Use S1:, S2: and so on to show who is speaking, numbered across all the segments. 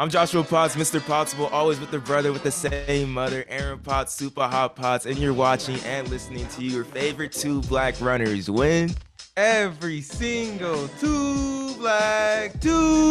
S1: I'm Joshua Potts, Mr. Pottsville, always with the brother with the same mother, Aaron Potts, Super Hot Potts, and you're watching and listening to your favorite two black runners win
S2: every single two black Tuesday.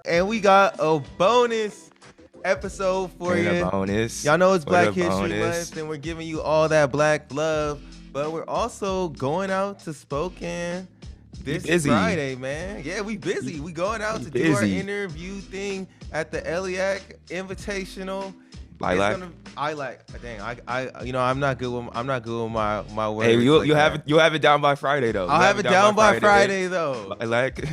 S2: And we got a bonus episode for you.
S1: A bonus.
S2: Y'all know it's Black History Month, and we're giving you all that black love. But we're also going out to Spokane this Friday, man. Yeah, we busy. We going out to do our interview thing at the Lillac Invitational.
S1: Lillac.
S2: Dang, I'm not good with my words.
S1: Hey, you'll have it down by Friday though.
S2: I'll have it down by Friday though.
S1: Lillac.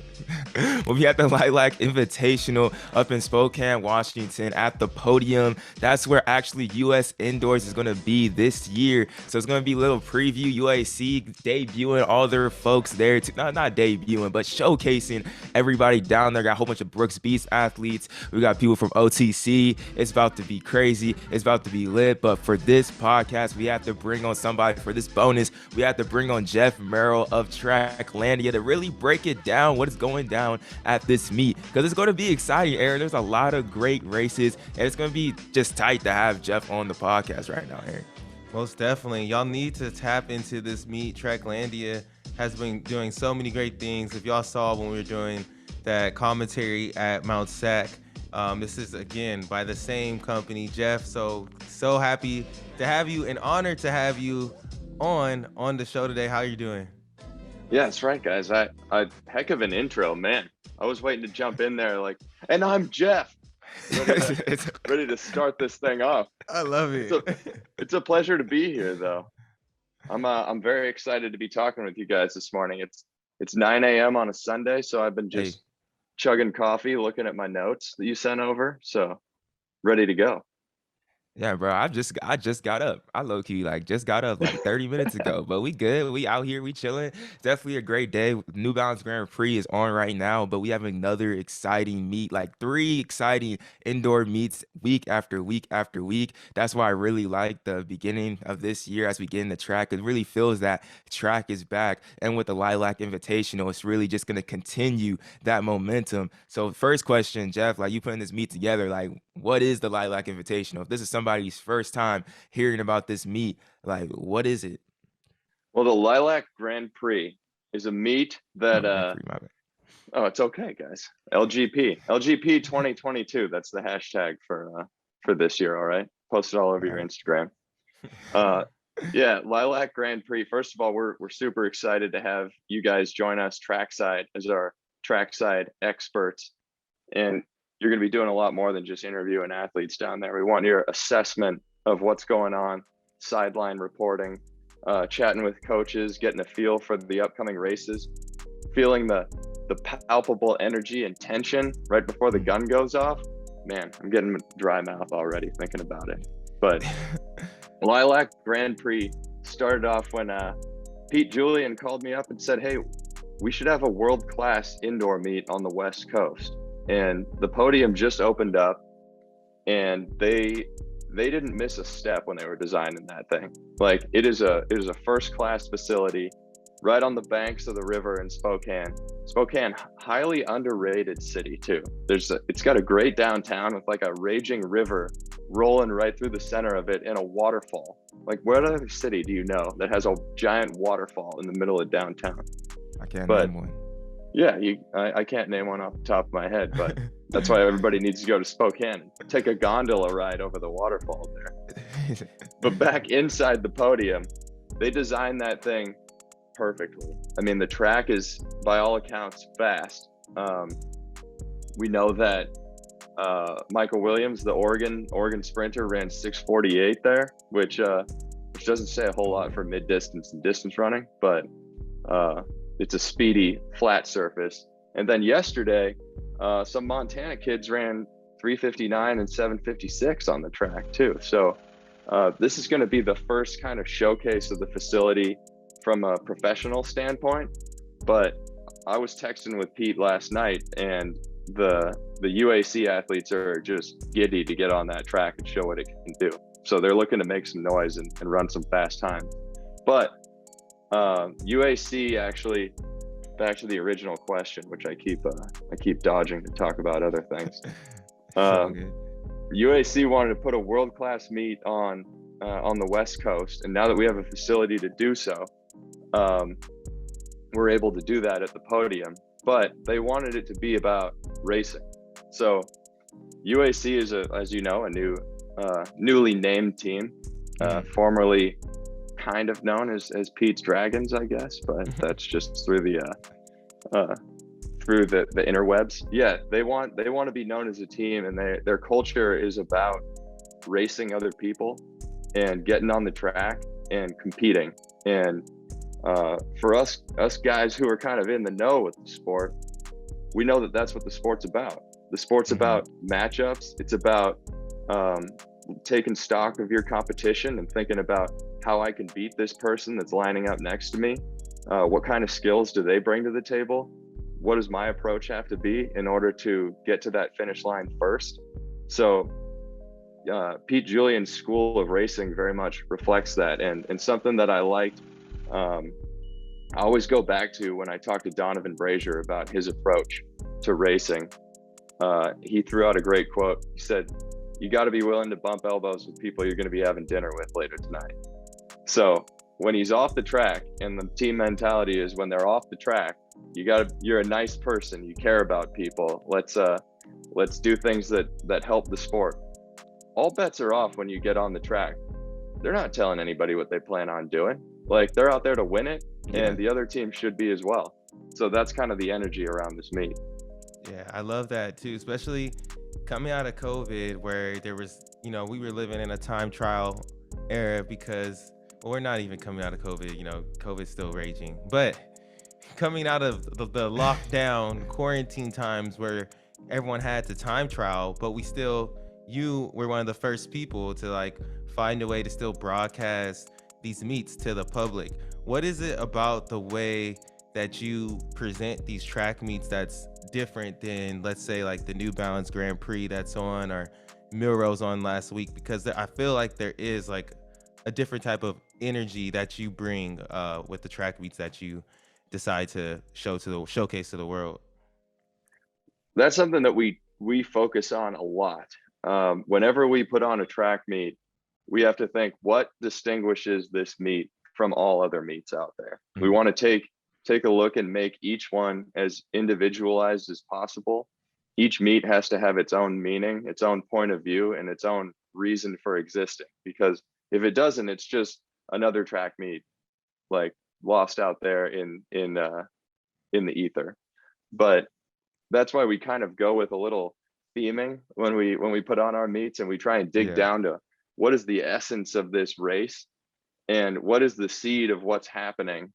S1: We'll be at the Lillac Invitational up in Spokane, Washington at the podium. That's where actually U.S. Indoors is going to be this year. So it's going to be a little preview, UAC debuting all their folks there. Not debuting, but showcasing everybody down there. Got a whole bunch of Brooks Beast athletes. We got people from OTC. It's about to be crazy. It's about to be lit. But for this podcast, we have to bring on somebody. For this bonus, we have to bring on Jeff Merill of Tracklandia to really break it down, what is going down at this meet, because it's going to be exciting, Aaron. There's a lot of great races, and it's going to be just tight to have Jeff on the podcast right now, Aaron.
S2: Most definitely. Y'all need to tap into this meet. Tracklandia has been doing so many great things. If y'all saw when we were doing that commentary at Mount Sac, this is again by the same company, Jeff. So happy to have you and honored to have you on the show today. How are you doing?
S3: Yeah, that's right, guys. I heck of an intro, man. I was waiting to jump in there and I'm Jeff. Ready to start this thing off.
S2: I love it.
S3: It's a pleasure to be here, though. I'm very excited to be talking with you guys this morning. It's 9 a.m. on a Sunday, so I've been just chugging coffee, looking at my notes that you sent over. So ready to go.
S1: Yeah, bro, I just got up. I low-key just got up 30 minutes ago, but we good. We out here, we chilling. Definitely a great day. New Balance Grand Prix is on right now, but we have another exciting meet, 3 exciting indoor meets week after week after week. That's why I really like the beginning of this year as we get in the track. It really feels that track is back, and with the Lillac Invitational, it's really just going to continue that momentum. So first question, Jeff, you putting this meet together, what is the Lillac Invitational? If this is somebody's first time hearing about this meet, what is it?
S3: Well, the Lillac Grand Prix is a meet that oh, it's okay, guys. LGP 2022. That's the hashtag for this year. All right, post it all over your Instagram. Yeah, Lillac Grand Prix. First of all, we're super excited to have you guys join us, Trackside, as our Trackside experts, and you're going to be doing a lot more than just interviewing athletes down there. We want your assessment of what's going on, sideline reporting, chatting with coaches, getting a feel for the upcoming races, feeling the palpable energy and tension right before the gun goes off. Man, I'm getting dry mouth already thinking about it. But Lillac Grand Prix started off when Pete Julian called me up and said, hey, we should have a world-class indoor meet on the West Coast. And the podium just opened up, and they didn't miss a step when they were designing that thing. It is a first-class facility right on the banks of the river in Spokane. Spokane, highly underrated city too. It's got a great downtown with a raging river rolling right through the center of it and a waterfall. What other city do you know that has a giant waterfall in the middle of downtown?
S1: I can't name one.
S3: Yeah, I can't name one off the top of my head, but that's why everybody needs to go to Spokane and take a gondola ride over the waterfall there. But back inside the podium, they designed that thing perfectly. I mean, the track is, by all accounts, fast. We know that Michael Williams, the Oregon sprinter, ran 6:48 there, which doesn't say a whole lot for mid-distance and distance running, but it's a speedy flat surface. And then yesterday, some Montana kids ran 3:59 and 7:56 on the track too. So this is going to be the first kind of showcase of the facility from a professional standpoint. But I was texting with Pete last night, and the the UAC athletes are just giddy to get on that track and show what it can do. So they're looking to make some noise and run some fast times. But UAC, actually, back to the original question, which I keep dodging to talk about other things. UAC wanted to put a world-class meet on the West Coast, and now that we have a facility to do so, we're able to do that at the podium. But they wanted it to be about racing. So UAC is, as you know, a newly named team, formerly kind of known as Pete's Dragons, I guess, but that's just through the interwebs. Yeah, they want to be known as a team, and their culture is about racing other people and getting on the track and competing. And for us guys who are kind of in the know with the sport, we know that that's what the sport's about. The sport's about matchups. It's about taking stock of your competition and thinking about how I can beat this person that's lining up next to me. What kind of skills do they bring to the table? What does my approach have to be in order to get to that finish line first? So Pete Julian's school of racing very much reflects that. And something that I liked, I always go back to when I talk to Donovan Brazier about his approach to racing. He threw out a great quote. He said, "You got to be willing to bump elbows with people you're going to be having dinner with later tonight." So when he's off the track, and the team mentality is when they're off the track, you're a nice person, you care about people. Let's do things that help the sport. All bets are off when you get on the track. They're not telling anybody what they plan on doing. Like, they're out there to win it, and the other team should be as well. So that's kind of the energy around this meet.
S2: Yeah, I love that too, especially coming out of COVID, where there was, we were living in a time trial era because, well, we're not even coming out of COVID, COVID's still raging, but coming out of the lockdown quarantine times where everyone had to time trial, but you were one of the first people to like find a way to still broadcast these meets to the public. What is it about the way that you present these track meets that's different than, let's say, like the New Balance Grand Prix that's on, or Merrill's on last week? Because I feel like there is like a different type of energy that you bring with the track meets that you decide to showcase to the world.
S3: That's something that we focus on a lot. Whenever we put on a track meet, we have to think, what distinguishes this meet from all other meets out there? We want to take a look and make each one as individualized as possible. Each meet has to have its own meaning, its own point of view, and its own reason for existing. Because if it doesn't, it's just another track meet, like lost out there in the ether. But that's why we kind of go with a little theming when we put on our meets, and we try and dig down to what is the essence of this race, and what is the seed of what's happening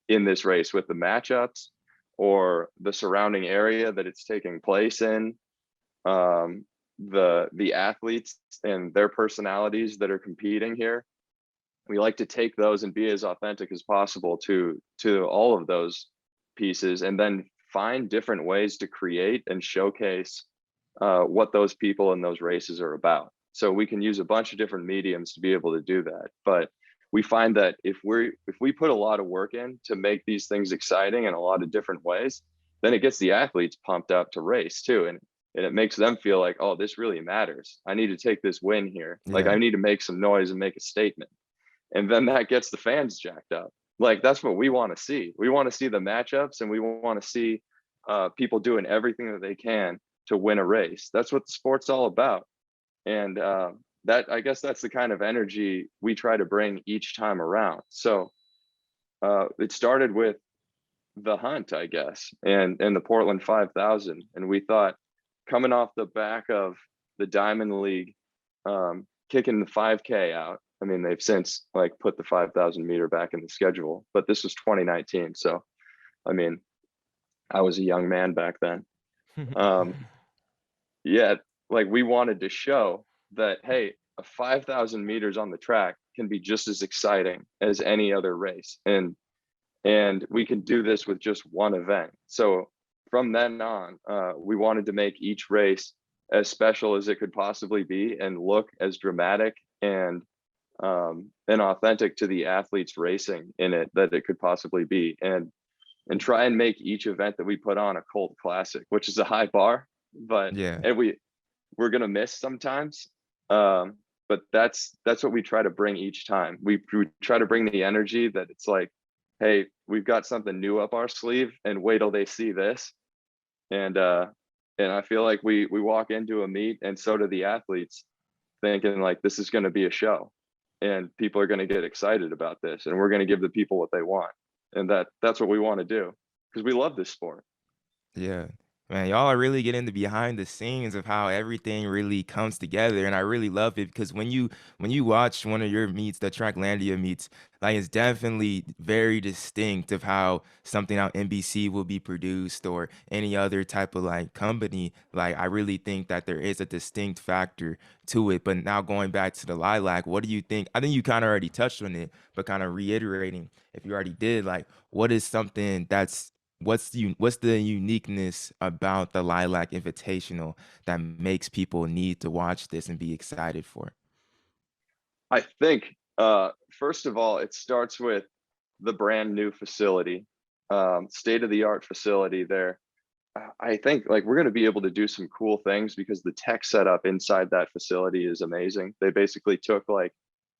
S3: in this race with the matchups or the surrounding area that it's taking place in, the athletes and their personalities that are competing here. We like to take those and be as authentic as possible to all of those pieces, and then find different ways to create and showcase what those people in those races are about. So we can use a bunch of different mediums to be able to do that. But we find that if we put a lot of work in to make these things exciting in a lot of different ways, then it gets the athletes pumped up to race too. And it makes them feel like, oh, this really matters. I need to take this win here. Like, I need to make some noise and make a statement. And then that gets the fans jacked up. Like, that's what we want to see. We want to see the matchups, and we want to see people doing everything that they can to win a race. That's what the sport's all about. And I guess that's the kind of energy we try to bring each time around. So it started with the hunt, I guess, and the Portland 5000. And we thought, coming off the back of the Diamond League, kicking the 5K out. I mean, they've since like put the 5,000 meter back in the schedule, but this was 2019. So, I mean, I was a young man back then. Like, we wanted to show that, hey, a 5,000 meters on the track can be just as exciting as any other race. And we can do this with just one event. So from then on, we wanted to make each race as special as it could possibly be and look as dramatic and authentic to the athletes racing in it that it could possibly be, and try and make each event that we put on a cult classic, which is a high bar, but
S1: Yeah.
S3: and we're gonna miss sometimes, but that's what we try to bring each time. We try to bring the energy that it's like, hey, we've got something new up our sleeve, and wait till they see this. And I feel like we walk into a meet, and so do the athletes, thinking like this is going to be a show, and people are going to get excited about this, and we're going to give the people what they want, and that's what we want to do because we love this sport.
S1: Yeah. Man, y'all are really getting the behind the scenes of how everything really comes together. And I really love it because when you watch one of your meets, the Tracklandia meets, like it's definitely very distinct of how something on NBC will be produced or any other type of like company. Like I really think that there is a distinct factor to it. But now going back to the Lilac, what do you think? I think you kind of already touched on it, but kind of reiterating if you already did, like what is something that's what's the uniqueness about the Lilac Invitational that makes people need to watch this and be excited for?
S3: I think first of all, it starts with the brand new facility, state of the art facility there. I think like we're going to be able to do some cool things because the tech setup inside that facility is amazing. They basically took like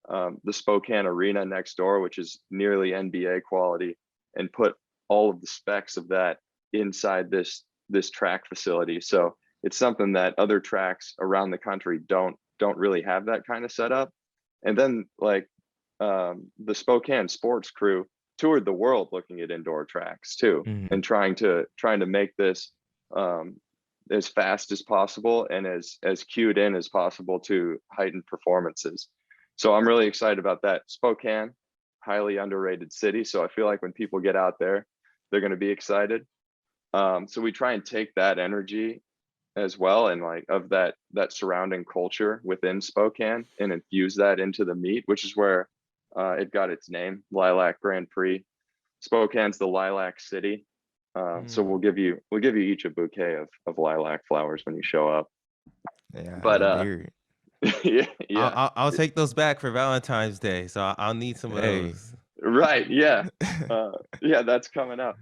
S3: the Spokane Arena next door, which is nearly NBA quality, and put all of the specs of that inside this track facility. So it's something that other tracks around the country don't really have that kind of setup. And then like the Spokane sports crew toured the world looking at indoor tracks too,
S1: Mhm.
S3: and trying to make this as fast as possible and as cued in as possible to heightened performances. So I'm really excited about that. Spokane, highly underrated city. So I feel like when people get out there, they're going to be excited. So we try and take that energy as well, and like of that surrounding culture within Spokane, and infuse that into the meet, which is where it got its name, Lillac Grand Prix. Spokane's the lilac city. So we'll give you each a bouquet of lilac flowers when you show up.
S1: Yeah, I
S3: But
S1: love to hear it.
S3: yeah,
S2: I'll take those back for Valentine's Day, so I'll need some of
S1: Hey.
S2: those.
S3: right, yeah. Yeah, that's coming up.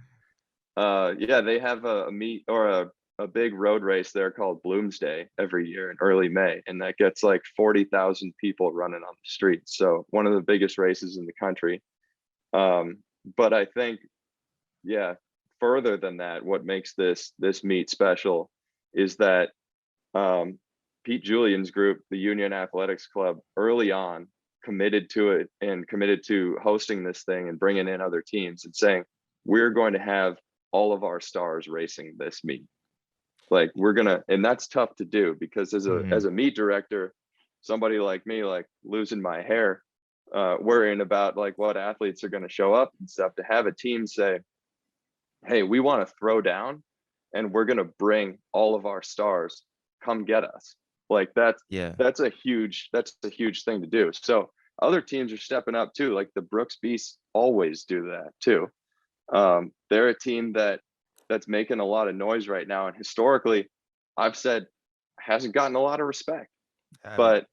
S3: Yeah, they have a meet or a big road race there called Bloomsday every year in early May, and that gets like 40,000 people running on the streets. So one of the biggest races in the country. But I think, yeah, further than that, what makes this meet special is that Pete Julian's group, the Union Athletics Club, early on committed to it and committed to hosting this thing and bringing in other teams and saying, we're going to have all of our stars racing this meet. Like we're gonna, and that's tough to do because as a meet director, somebody like me, like losing my hair, worrying about like what athletes are going to show up and stuff, to have a team say, hey, we want to throw down and we're going to bring all of our stars, come get us. Like
S1: Yeah.
S3: that's a huge thing to do. So other teams are stepping up too. Like the Brooks Beasts always do that too. They're a team that's making a lot of noise right now, and historically I've said hasn't gotten a lot of respect, but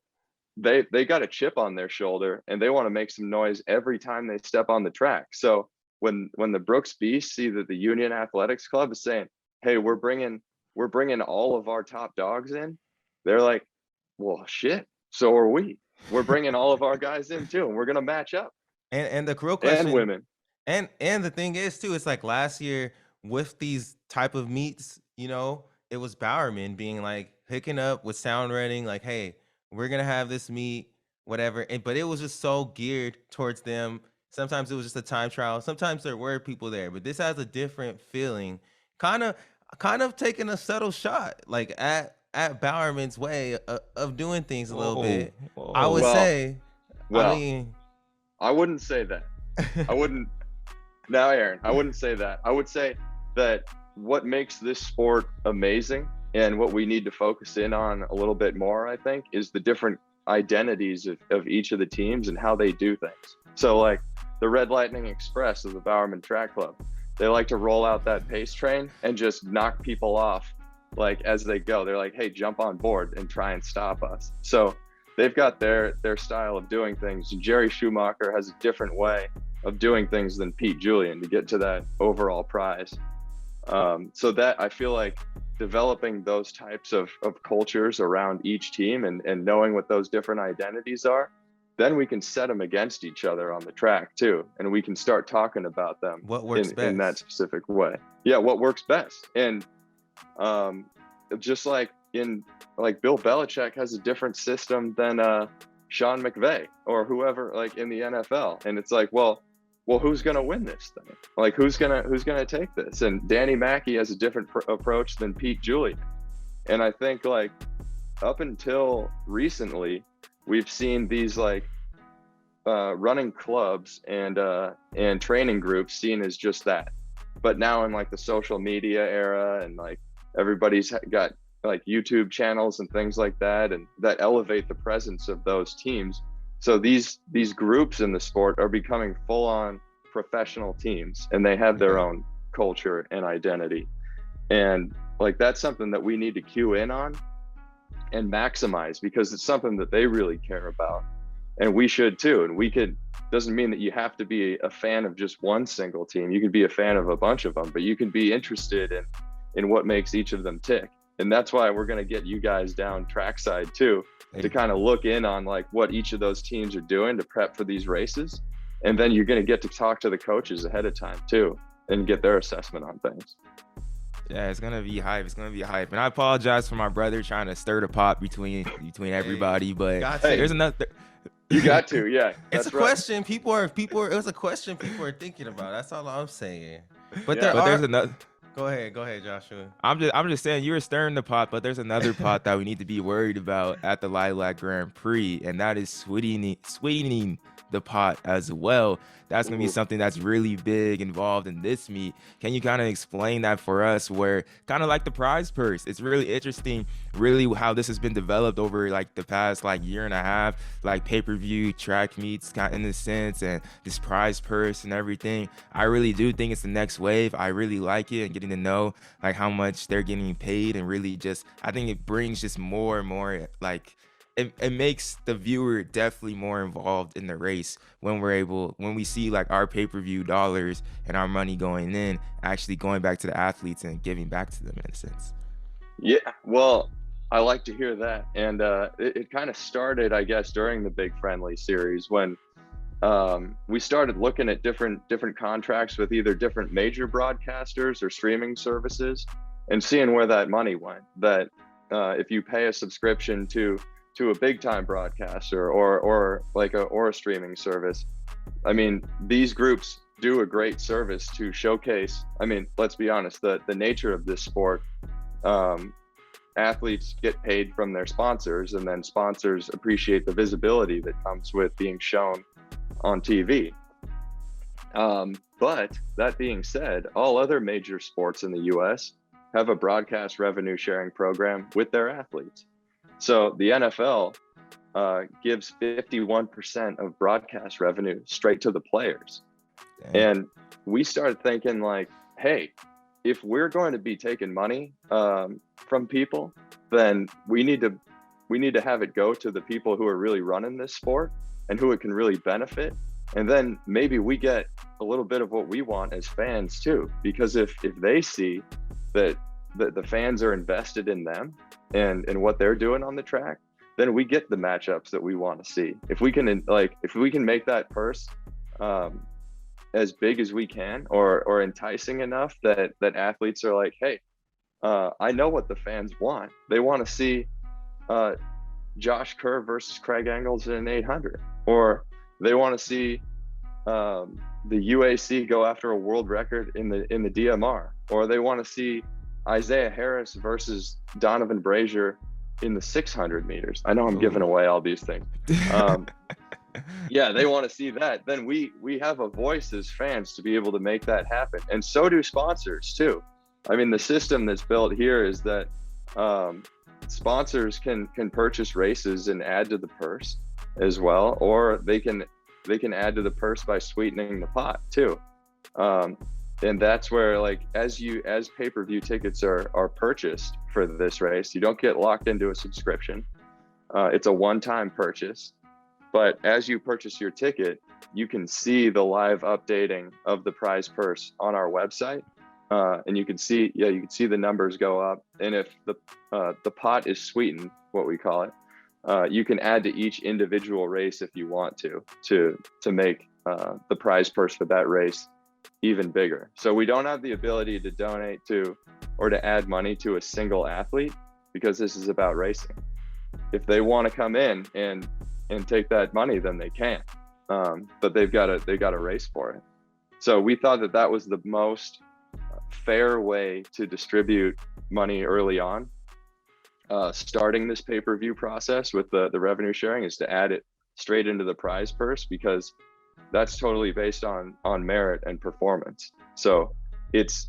S3: they got a chip on their shoulder and they want to make some noise every time they step on the track. So when the Brooks Beasts see that the Union Athletics Club is saying, hey, we're bringing all of our top dogs in, they're like, well, shit, so are we. We're bringing all of our guys in too, and we're gonna match up.
S2: And the real question,
S3: And women.
S2: and the thing is too, it's like last year with these type of meets, it was Bowerman being like hooking up with Sound Running, like, hey, we're gonna have this meet, whatever. But it was just so geared towards them. Sometimes it was just a time trial. Sometimes there were people there, but this has a different feeling. Kind of taking a subtle shot, like at Bowerman's way of doing things a little bit. I would
S1: Whoa.
S2: say.
S3: Well,
S2: I mean,
S3: I wouldn't say that. I wouldn't. Now, Aaron, I wouldn't say that. I would say that what makes this sport amazing and what we need to focus in on a little bit more, I think, is the different identities of each of the teams and how they do things. So like the Red Lightning Express of the Bowerman Track Club, they like to roll out that pace train and just knock people off like as they go. They're like, hey, jump on board and try and stop us. So they've got their style of doing things. Jerry Schumacher has a different way of doing things than Pete Julian to get to that overall prize. So that I feel like developing those types of cultures around each team and knowing what those different identities are, then we can set them against each other on the track too. And we can start talking about them
S2: what works best
S3: in that specific way. Yeah, what works best. And just like Bill Belichick has a different system than Sean McVay or whoever like in the NFL. And it's like, well, who's going to win this thing? Like, who's going to take this? And Danny Mackey has a different approach than Pete Julian. And I think like up until recently, we've seen these like running clubs and training groups seen as just that. But now in like the social media era and like everybody's got like YouTube channels and things like that, and that elevate the presence of those teams. So these groups in the sport are becoming full-on professional teams, and they have their own culture and identity. And like that's something that we need to cue in on and maximize, because it's something that they really care about, and we should too. And doesn't mean that you have to be a fan of just one single team. You can be a fan of a bunch of them, but you can be interested in what makes each of them tick. And that's why we're going to get you guys down trackside too, to kind of look in on like what each of those teams are doing to prep for these races. And then you're going to get to talk to the coaches ahead of time too and get their assessment on things.
S1: Yeah, it's gonna be hype. It's gonna be hype. And I apologize for my brother trying to stir the pot between everybody, but there's another.
S3: You got to, yeah.
S2: It's a question. People are. It was a question people are thinking about. That's all I'm saying. But there's another. Go ahead, Joshua. I'm
S1: just saying you were stirring the pot, but there's another pot that we need to be worried about at the Lillac Grand Prix, and that is sweetening the pot as well. That's going to be something that's really big involved in this meet. Can you kind of explain that for us, where kind of like the prize purse? It's really interesting, really, how this has been developed over like the past like year and a half, like pay-per-view track meets kind of in a sense, and this prize purse and everything. I really do think it's the next wave. I really like it, and getting to know like how much they're getting paid, and really just, I think it brings just more and more like, it makes the viewer definitely more involved in the race when we see like our pay-per-view dollars and our money going in, actually going back to the athletes and giving back to them in a sense.
S3: Yeah, well, I like to hear that. And it kind of started, I guess, during the Big Friendly series when we started looking at different contracts with either different major broadcasters or streaming services and seeing where that money went. That if you pay a subscription to a big time broadcaster or a streaming service, I mean, these groups do a great service to showcase. I mean, let's be honest, the nature of this sport, athletes get paid from their sponsors, and then sponsors appreciate the visibility that comes with being shown on TV. But that being said, all other major sports in the US have a broadcast revenue sharing program with their athletes. So the NFL gives 51% of broadcast revenue straight to the players. Dang. And we started thinking like, hey, if we're going to be taking money from people, then we need to have it go to the people who are really running this sport and who it can really benefit. And then maybe we get a little bit of what we want as fans too, because if they see that the fans are invested in them and what they're doing on the track, then we get the matchups that we want to see. If we can make that purse as big as we can, or enticing enough that athletes are like, hey, I know what the fans want. They want to see Josh Kerr versus Craig Engels in an 800, or they want to see the UAC go after a world record in the DMR, or they want to see Isaiah Harris versus Donovan Brazier in the 600 meters. I know I'm giving away all these things. Yeah, they want to see that. Then we have a voice as fans to be able to make that happen. And so do sponsors too. I mean, the system that's built here is that sponsors can purchase races and add to the purse as well, or they can add to the purse by sweetening the pot too. And that's where, like, as pay-per-view tickets are purchased for this race, you don't get locked into a subscription. It's a one-time purchase, but as you purchase your ticket, you can see the live updating of the prize purse on our website, and you can see the numbers go up. And if the pot is sweetened, what we call it, you can add to each individual race if you want to make the prize purse for that race even bigger. So we don't have the ability to donate to or to add money to a single athlete, because this is about racing. If they want to come in and take that money, then they can, but they've got to race for it. So we thought that was the most fair way to distribute money early on. Starting this pay-per-view process with the revenue sharing is to add it straight into the prize purse, because that's totally based on merit and performance. So it's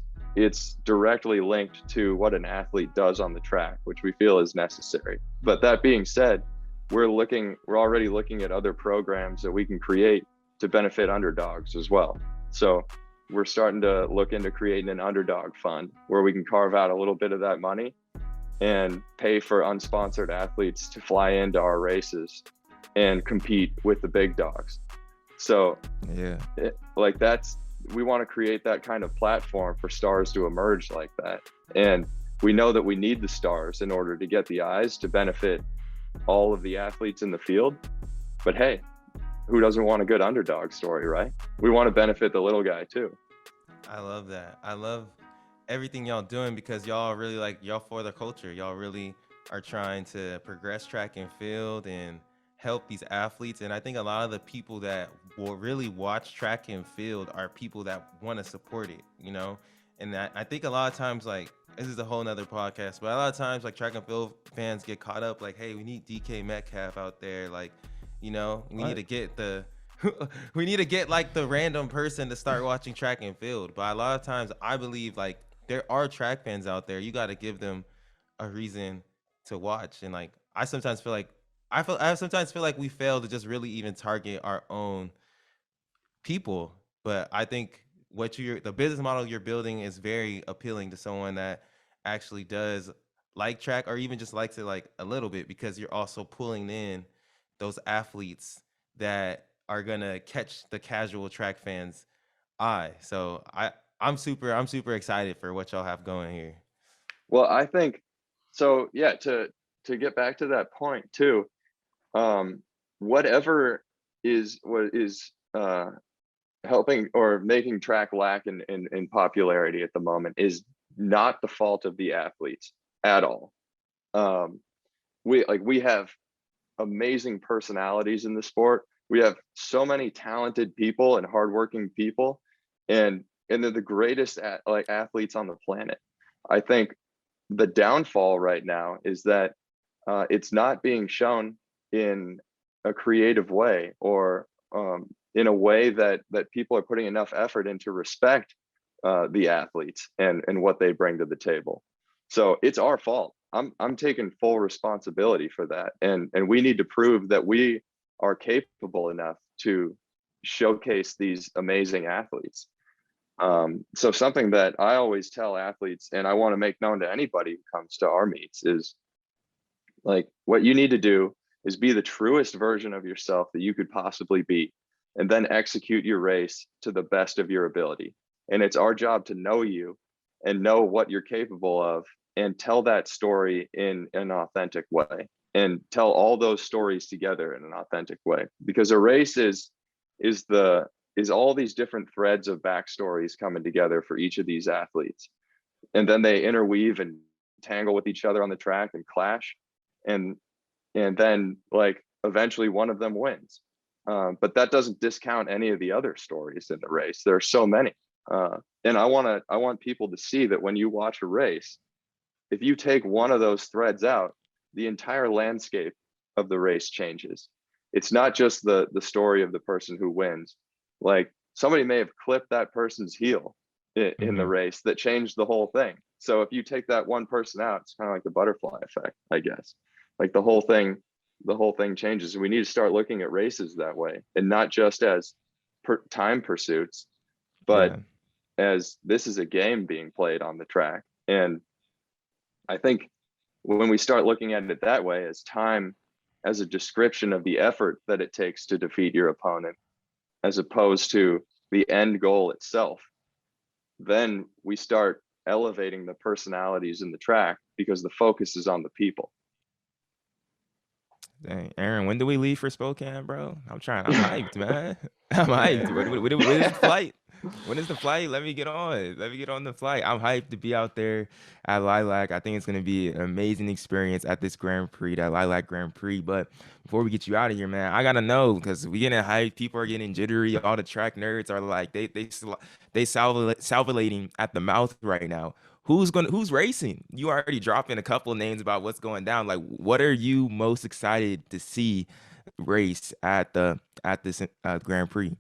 S3: directly linked to what an athlete does on the track, which we feel is necessary. But that being said, we're already looking at other programs that we can create to benefit underdogs as well. So we're starting to look into creating an underdog fund where we can carve out a little bit of that money and pay for unsponsored athletes to fly into our races and compete with the big dogs. So
S1: yeah,
S3: we want to create that kind of platform for stars to emerge like that. And we know that we need the stars in order to get the eyes to benefit all of the athletes in the field. But hey, who doesn't want a good underdog story, right? We want to benefit the little guy too.
S2: I love that. I love everything y'all doing, because y'all really y'all for the culture. Y'all really are trying to progress track and field and help these athletes. And I think a lot of the people that will really watch track and field are people that want to support it, And I think a lot of times, this is a whole nother podcast, but a lot of times track and field fans get caught up hey, we need DK Metcalf out there. We need to get the the random person to start watching track and field. But a lot of times I believe there are track fans out there. You got to give them a reason to watch. And I sometimes feel like we fail to just really even target our own people. But I think the business model you're building is very appealing to someone that actually does like track, or even just likes it a little bit, because you're also pulling in those athletes that are gonna catch the casual track fans' eye. So I'm super excited for what y'all have going here.
S3: Well, I think so. Yeah, to get back to that point too, whatever is helping or making track lack in popularity at the moment is not the fault of the athletes at all. We have amazing personalities in the sport. We have so many talented people and hardworking people, and they're the greatest athletes on the planet. I think the downfall right now is that it's not being shown in a creative way, or in a way that people are putting enough effort into respect the athletes and what they bring to the table. So it's our fault. I'm taking full responsibility for that, and we need to prove that we are capable enough to showcase these amazing athletes. So something that I always tell athletes, and I want to make known to anybody who comes to our meets, is what you need to do is be the truest version of yourself that you could possibly be, and then execute your race to the best of your ability. And it's our job to know you and know what you're capable of, and tell that story in an authentic way, and tell all those stories together in an authentic way. Because a race is all these different threads of backstories coming together for each of these athletes, and then they interweave and tangle with each other on the track and clash, and then eventually one of them wins. But that doesn't discount any of the other stories in the race. There are so many, and I want people to see that when you watch a race, if you take one of those threads out, the entire landscape of the race changes. It's not just the story of the person who wins. Somebody may have clipped that person's heel in the race that changed the whole thing. So if you take that one person out, it's kind of like the butterfly effect, I guess. The whole thing changes. We need to start looking at races that way, and not just as time pursuits, but as this is a game being played on the track. And I think when we start looking at it that way, as time as a description of the effort that it takes to defeat your opponent, as opposed to the end goal itself, then we start elevating the personalities in the track because the focus is on the people.
S1: Dang, Aaron, when do we leave for Spokane, bro? I'm hyped, man. I'm hyped. When is the flight? When is the flight? Let me get on. Let me get on the flight. I'm hyped to be out there at Lillac. I think it's going to be an amazing experience at this Grand Prix, that Lillac Grand Prix. But before we get you out of here, man, I got to know, because we getting hyped. People are getting jittery. All the track nerds are like, they salivating at the mouth right now. Who's racing? You already dropping a couple of names about what's going down. Like, what are you most excited to see race at this Grand Prix?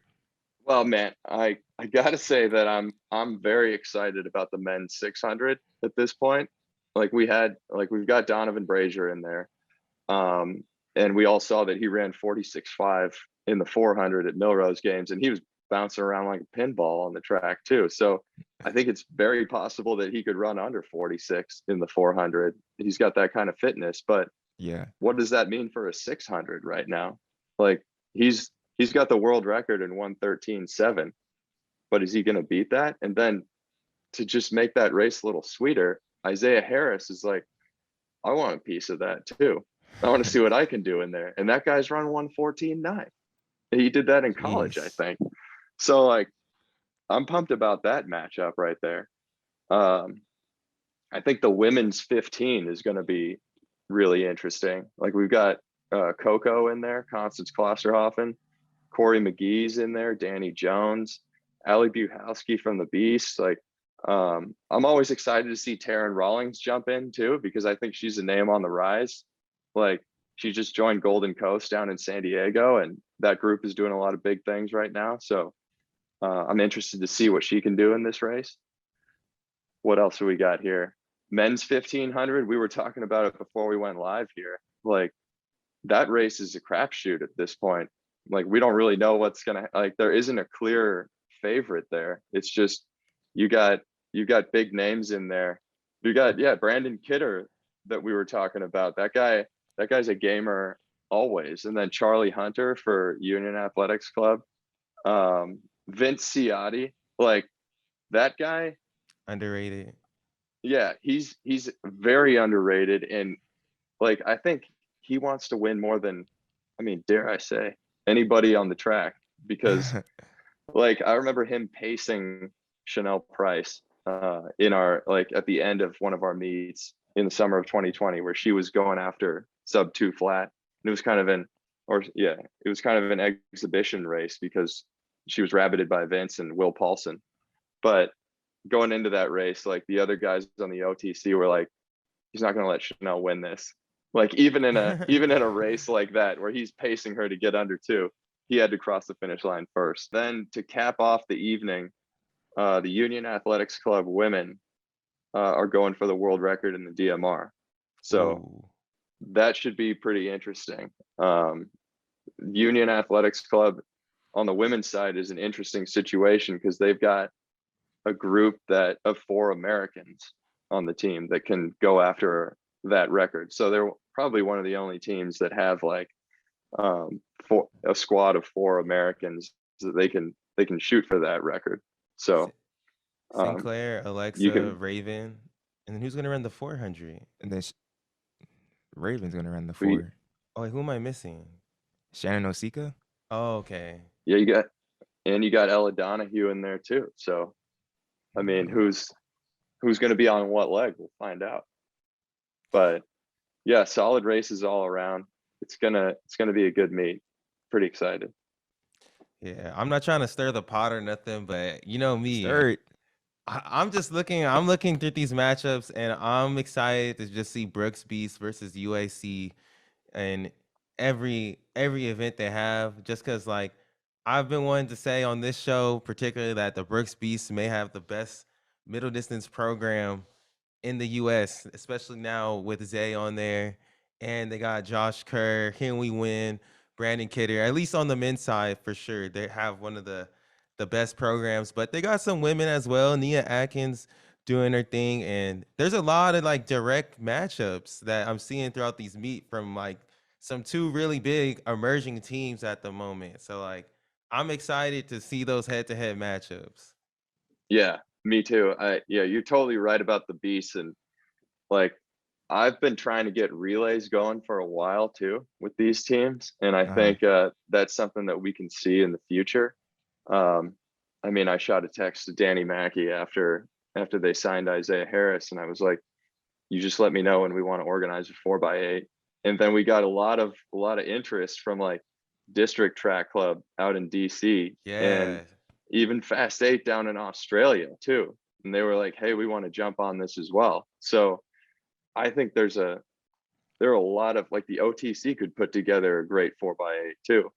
S3: Well, man, I gotta say that I'm very excited about the men's 600 at this point. We've got Donovan Brazier in there, and we all saw that he ran 46.5 in the 400 at Millrose Games, and he was bouncing around like a pinball on the track too. So I think it's very possible that he could run under 46 in the 400. He's got that kind of fitness, but
S1: Yeah.
S3: what does that mean for a 600 right now? Like he's got the world record in 1:13.7, but is he going to beat that? And then to just make that race a little sweeter, Isaiah Harris is like, I want a piece of that too. I want to see what I can do in there. And that guy's run 1:14.9. He did that in college, I
S1: Jeez.
S3: think. So like, I'm pumped about that matchup right there. I think the women's 15 is going to be really interesting. Like we've got Coco in there, Constance Klosterhoffen, Corey McGee's in there, Danny Jones, Ali Buchowski from the Beast. Like I'm always excited to see Taryn Rawlings jump in too, because I think she's a name on the rise. Like she just joined Golden Coast down in San Diego, and that group is doing a lot of big things right now. So I'm interested to see what she can do in this race. What else do we got here? Men's 1500. We were talking about it before we went live here. Like that race is a crapshoot at this point. Like we don't really know what's gonna, like there isn't a clear favorite there. It's just you got big names in there. You got Brandon Kidder that we were talking about. That guy's a gamer always. And then Charlie Hunter for Union Athletics Club. Vince Ciotti, like that guy,
S2: Underrated.
S3: yeah, he's very underrated, and like I think he wants to win more than, I mean, dare I say, anybody on the track, because like I remember him pacing Chanel Price in our, like at the end of one of our meets in the summer of 2020, where she was going after sub 2 flat, and it was kind of an exhibition race because she was rabbited by Vince and Will Paulson. But going into that race, like the other guys on the OTC were like, he's not going to let Chanel win this. Like even in a race like that where he's pacing her to get under 2, he had to cross the finish line first. Then to cap off the evening, the Union Athletics Club women are going for the world record in the DMR. So
S2: Ooh.
S3: that should be pretty interesting. Union Athletics Club on the women's side is an interesting situation because they've got a group of 4 Americans on the team that can go after that record. So they're probably one of the only teams that have like a squad of 4 Americans that they can shoot for that record. So
S2: Sinclair, Alexa, Raven, and then who's gonna run the 400?
S1: And then Raven's gonna run the
S3: We-
S1: 4.
S2: Oh, wait, who am I missing?
S1: Shannon Osika.
S2: Oh, okay.
S3: Yeah, you got Ella Donahue in there too. So I mean, who's going to be on what leg? We'll find out. But yeah, solid races all around. It's gonna be a good meet. Pretty excited.
S2: Yeah, I'm not trying to stir the pot or nothing, but you know me.
S1: Third.
S2: I'm looking through these matchups, and I'm excited to just see Brooks Beast versus UAC and every event they have, just because like I've been wanting to say on this show particularly that the Brooks Beast may have the best middle distance program in the US, especially now with Zay on there, and they got Josh Kerr, Henry Wynn, Brandon Kidder. At least on the men's side, for sure, they have one of the the best programs, but they got some women as well. Nia Atkins doing her thing, and there's a lot of like direct matchups that I'm seeing throughout these meet from like some two really big emerging teams at the moment. So like I'm excited to see those head-to-head matchups.
S3: Yeah, me too. Yeah, you're totally right about the beasts, and like I've been trying to get relays going for a while too with these teams, and I think that's something that we can see in the future. I mean, I shot a text to Danny Mackey after they signed Isaiah Harris, and I was like, "You just let me know when we want to organize a 4x8." And then we got a lot of interest from like District Track Club out in DC,
S2: Yeah.
S3: and even Fast 8 down in Australia too. And they were like, "Hey, we want to jump on this as well." So I think there are a lot of like the OTC could put together a great 4x8 too.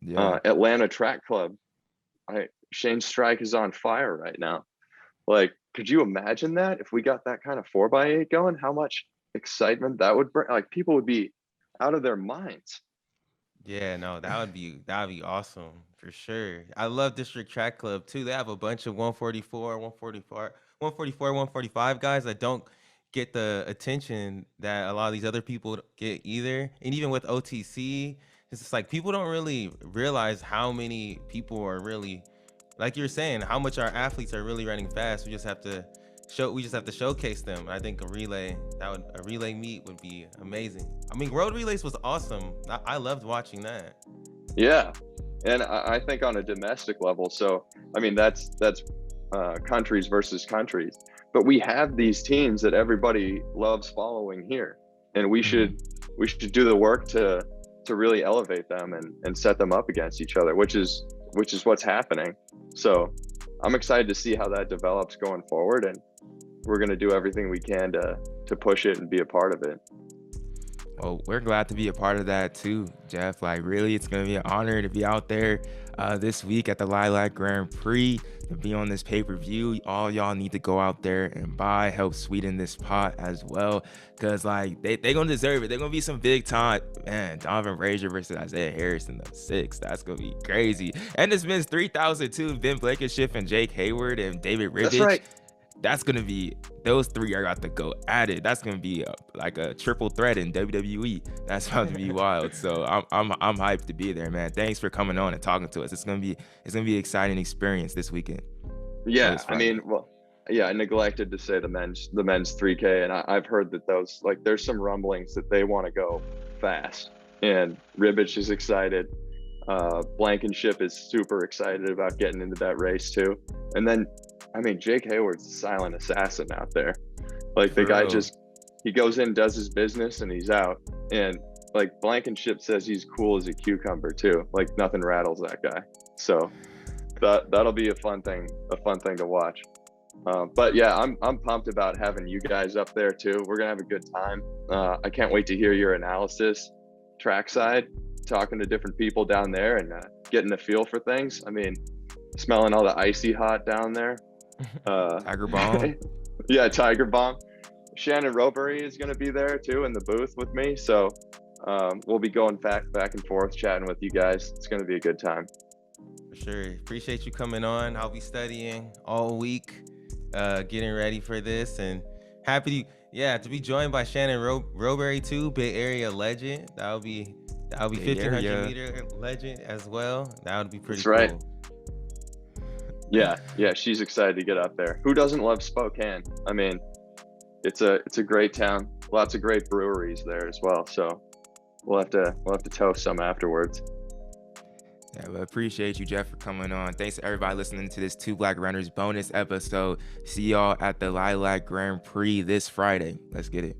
S1: Yeah.
S3: Atlanta Track Club, Shane Strike is on fire right now. Like, could you imagine that if we got that kind of 4x8 going? How much excitement that would bring? Like, people would be out of their minds.
S2: Yeah, no, that'd be awesome for sure. I love District Track Club too. They have a bunch of 145 guys that don't get the attention that a lot of these other people get either. And even with OTC, it's just like people don't really realize how many people are really, like you're saying, how much our athletes are really running fast. We just have to showcase them. I think a relay meet would be amazing. I mean, road relays was awesome. I loved watching that.
S3: Yeah, and I think on a domestic level. So I mean, that's countries versus countries, but we have these teams that everybody loves following here, and we should do the work to really elevate them and set them up against each other, which is what's happening. So I'm excited to see how that develops going forward, and we're going to do everything we can to push it and be a part of it.
S1: Well, we're glad to be a part of that too, Jeff. Like, really, it's going to be an honor to be out there this week at the Lillac Grand Prix, to be on this pay-per-view. All y'all need to go out there and help sweeten this pot as well, because like they going to deserve it. They're going to be some big time, man. Donovan Brazier versus Isaiah Harris in the 6. That's going to be crazy. And this men's 3,000 too, Ben Blankenship and Jake Hayward and David Ribich.
S3: That's right.
S1: That's going to be, those three are about to go at it. That's going to be like a triple threat in WWE. That's about to be wild. So I'm hyped to be there, man. Thanks for coming on and talking to us. It's going to be an exciting experience this weekend.
S3: Yeah, I mean, well, yeah, I neglected to say the men's 3K, and I've heard that those, like, there's some rumblings that they want to go fast, and Ribich is excited. Blankenship is super excited about getting into that race too. And then, I mean, Jake Hayward's a silent assassin out there. Like, the guy he goes in, does his business, and he's out. And like Blankenship says, he's cool as a cucumber too. Like, nothing rattles that guy. So that'll be a fun thing to watch. But yeah, I'm pumped about having you guys up there too. We're gonna have a good time. I can't wait to hear your analysis, Trackside, talking to different people down there and getting a feel for things. I mean, smelling all the icy hot down there.
S1: Tiger Bomb.
S3: Yeah, Tiger Bomb. Shannon Robery is going to be there too in the booth with me. So we'll be going back and forth chatting with you guys. It's going to be a good time.
S2: For sure. Appreciate you coming on. I'll be studying all week, getting ready for this, and happy to be joined by Shannon Robery too, Bay Area legend. That'll be 1,500 meter legend as well. That would be pretty cool.
S3: That's right. Yeah, she's excited to get up there. Who doesn't love Spokane? I mean, it's a great town. Lots of great breweries there as well. So we'll have to toast some afterwards.
S1: Yeah, but appreciate you, Jeff, for coming on. Thanks to everybody listening to this Two Black Runners bonus episode. See y'all at the Lillac Grand Prix this Friday. Let's get it.